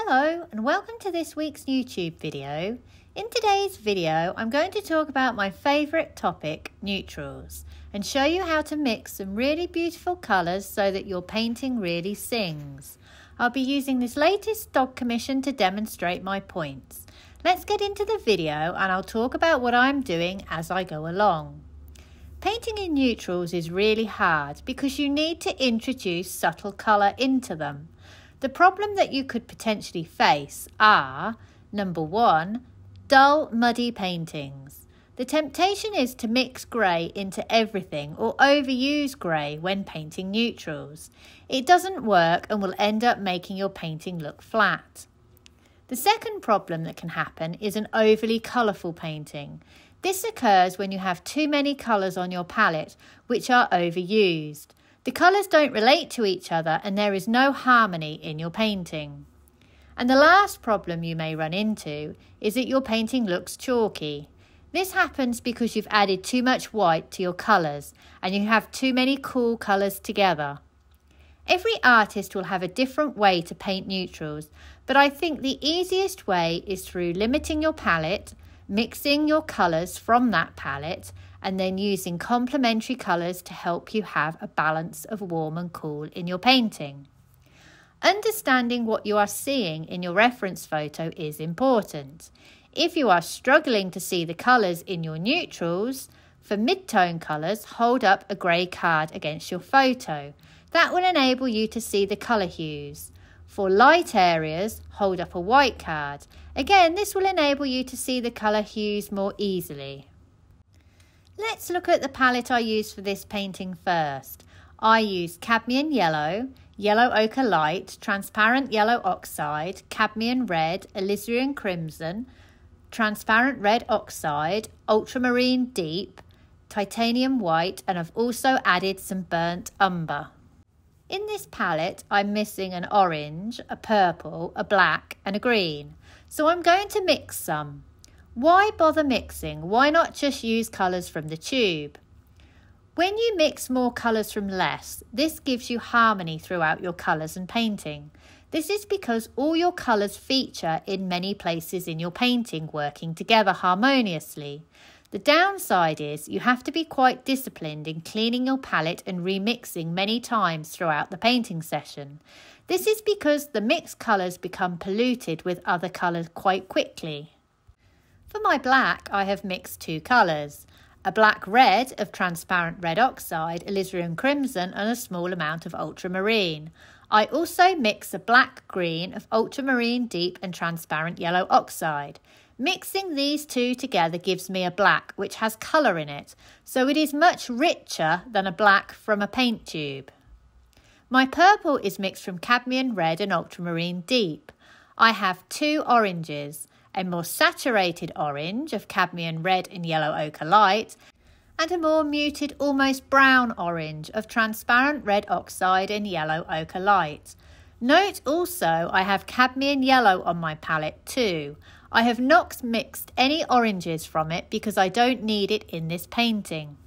Hello and welcome to this week's YouTube video. In today's video I'm going to talk about my favourite topic, neutrals, and show you how to mix some really beautiful colours so that your painting really sings. I'll be using this latest dog commission to demonstrate my points. Let's get into the video and I'll talk about what I'm doing as I go along. Painting in neutrals is really hard because you need to introduce subtle colour into them. The problem that you could potentially face are, number one, dull, muddy paintings. The temptation is to mix grey into everything or overuse grey when painting neutrals. It doesn't work and will end up making your painting look flat. The second problem that can happen is an overly colourful painting. This occurs when you have too many colours on your palette which are overused. The colours don't relate to each other and there is no harmony in your painting. And the last problem you may run into is that your painting looks chalky. This happens because you've added too much white to your colours and you have too many cool colours together. Every artist will have a different way to paint neutrals, but I think the easiest way is through limiting your palette, mixing your colours from that palette, and then using complementary colours to help you have a balance of warm and cool in your painting. Understanding what you are seeing in your reference photo is important. If you are struggling to see the colours in your neutrals, for mid-tone colours, hold up a grey card against your photo. That will enable you to see the colour hues. For light areas, hold up a white card. Again, this will enable you to see the colour hues more easily. Let's look at the palette I used for this painting first. I used cadmium yellow, yellow ochre light, transparent yellow oxide, cadmium red, alizarin crimson, transparent red oxide, ultramarine deep, titanium white, and I've also added some burnt umber. In this palette, I'm missing an orange, a purple, a black and a green. So I'm going to mix some. Why bother mixing? Why not just use colours from the tube? When you mix more colours from less, this gives you harmony throughout your colours and painting. This is because all your colours feature in many places in your painting working together harmoniously. The downside is you have to be quite disciplined in cleaning your palette and remixing many times throughout the painting session. This is because the mixed colours become polluted with other colours quite quickly. For my black, I have mixed two colours, a black red of transparent red oxide, alizarin crimson and a small amount of ultramarine. I also mix a black green of ultramarine deep and transparent yellow oxide. Mixing these two together gives me a black which has colour in it, so it is much richer than a black from a paint tube. My purple is mixed from cadmium red and ultramarine deep. I have two oranges, a more saturated orange of cadmium red and yellow ochre light, and a more muted almost brown orange of transparent red oxide and yellow ochre light. Note also I have cadmium yellow on my palette too. I have not mixed any oranges from it because I don't need it in this painting.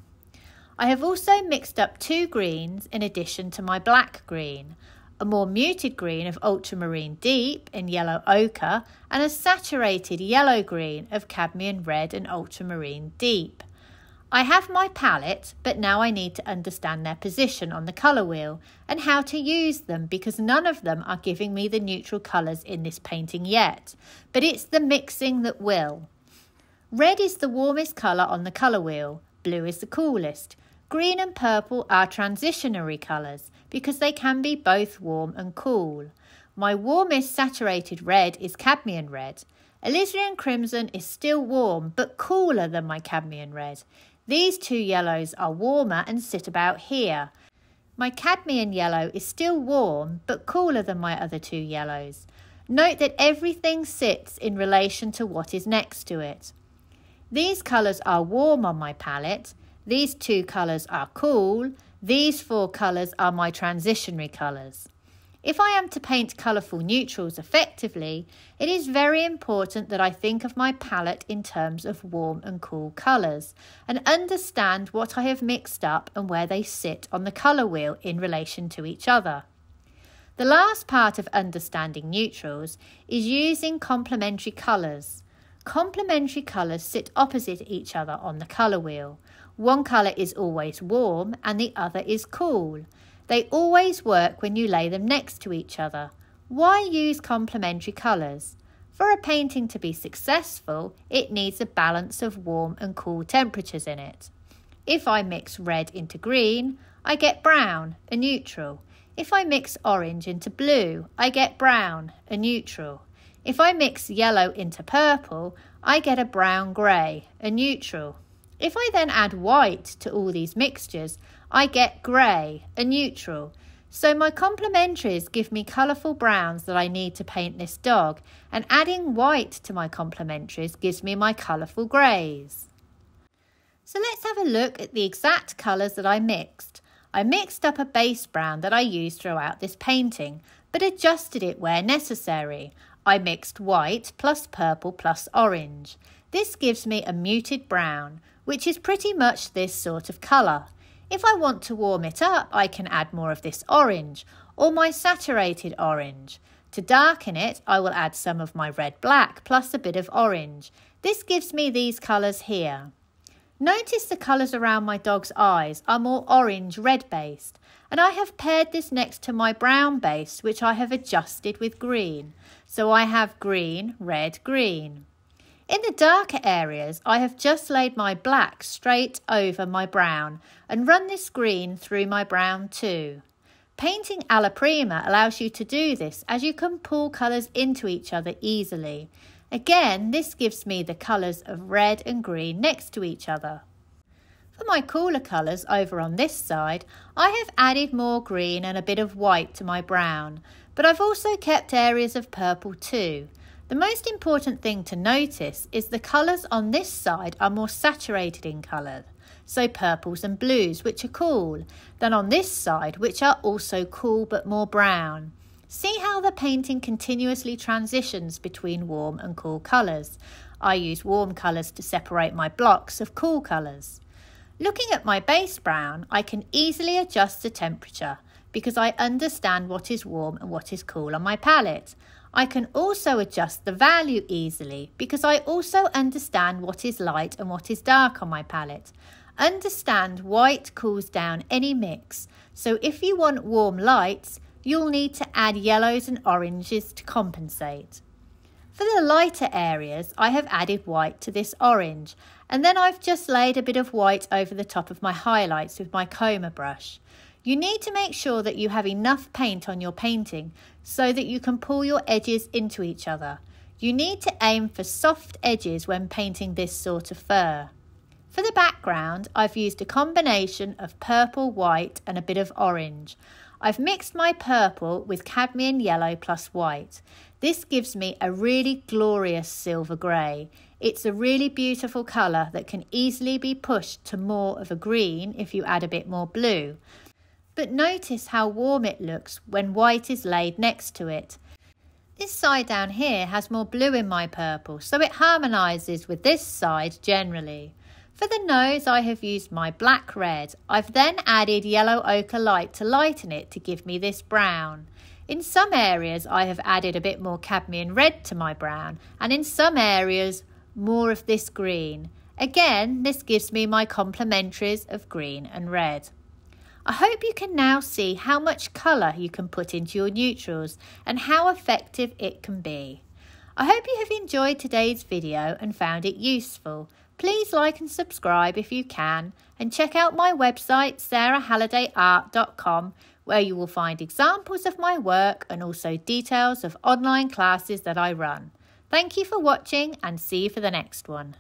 I have also mixed up two greens in addition to my black green, a more muted green of ultramarine deep and yellow ochre and a saturated yellow green of cadmium red and ultramarine deep. I have my palette, but now I need to understand their position on the colour wheel and how to use them because none of them are giving me the neutral colours in this painting yet, but it's the mixing that will. Red is the warmest colour on the colour wheel, blue is the coolest. Green and purple are transitionary colours because they can be both warm and cool. My warmest saturated red is cadmium red. Alizarin crimson is still warm but cooler than my cadmium red. These two yellows are warmer and sit about here. My cadmium yellow is still warm but cooler than my other two yellows. Note that everything sits in relation to what is next to it. These colours are warm on my palette. These two colours are cool. These four colours are my transitionary colours. If I am to paint colourful neutrals effectively, it is very important that I think of my palette in terms of warm and cool colours and understand what I have mixed up and where they sit on the colour wheel in relation to each other. The last part of understanding neutrals is using complementary colours. Complementary colours sit opposite each other on the colour wheel. One colour is always warm and the other is cool. They always work when you lay them next to each other. Why use complementary colours? For a painting to be successful, it needs a balance of warm and cool temperatures in it. If I mix red into green, I get brown, a neutral. If I mix orange into blue, I get brown, a neutral. If I mix yellow into purple, I get a brown-grey, a neutral. If I then add white to all these mixtures, I get grey, a neutral. So my complementaries give me colourful browns that I need to paint this dog, and adding white to my complementaries gives me my colourful greys. So let's have a look at the exact colours that I mixed. I mixed up a base brown that I used throughout this painting, but adjusted it where necessary. I mixed white plus purple plus orange. This gives me a muted brown, which is pretty much this sort of colour. If I want to warm it up, I can add more of this orange, or my saturated orange. To darken it, I will add some of my red-black plus a bit of orange. This gives me these colours here. Notice the colours around my dog's eyes are more orange-red based, and I have paired this next to my brown base, which I have adjusted with green. So I have green, red, green. In the darker areas, I have just laid my black straight over my brown and run this green through my brown too. Painting alla prima allows you to do this as you can pull colours into each other easily. Again, this gives me the colours of red and green next to each other. For my cooler colours over on this side, I have added more green and a bit of white to my brown, but I've also kept areas of purple too. The most important thing to notice is the colours on this side are more saturated in colour, so purples and blues, which are cool, than on this side, which are also cool but more brown. See how the painting continuously transitions between warm and cool colours. I use warm colours to separate my blocks of cool colours. Looking at my base brown, I can easily adjust the temperature because I understand what is warm and what is cool on my palette. I can also adjust the value easily because I also understand what is light and what is dark on my palette. Understand white cools down any mix, so if you want warm lights, you'll need to add yellows and oranges to compensate. For the lighter areas, I have added white to this orange, and then I've just laid a bit of white over the top of my highlights with my coma brush. You need to make sure that you have enough paint on your painting so that you can pull your edges into each other. You need to aim for soft edges when painting this sort of fur. For the background, I've used a combination of purple, white and a bit of orange. I've mixed my purple with cadmium yellow plus white. This gives me a really glorious silver grey. It's a really beautiful colour that can easily be pushed to more of a green if you add a bit more blue. But notice how warm it looks when white is laid next to it. This side down here has more blue in my purple, so it harmonises with this side generally. For the nose, I have used my black red. I've then added yellow ochre light to lighten it to give me this brown. In some areas, I have added a bit more cadmium red to my brown, and in some areas, more of this green. Again, this gives me my complementaries of green and red. I hope you can now see how much colour you can put into your neutrals and how effective it can be. I hope you have enjoyed today's video and found it useful. Please like and subscribe if you can, and check out my website sarahhallidayart.com, where you will find examples of my work and also details of online classes that I run. Thank you for watching and see you for the next one.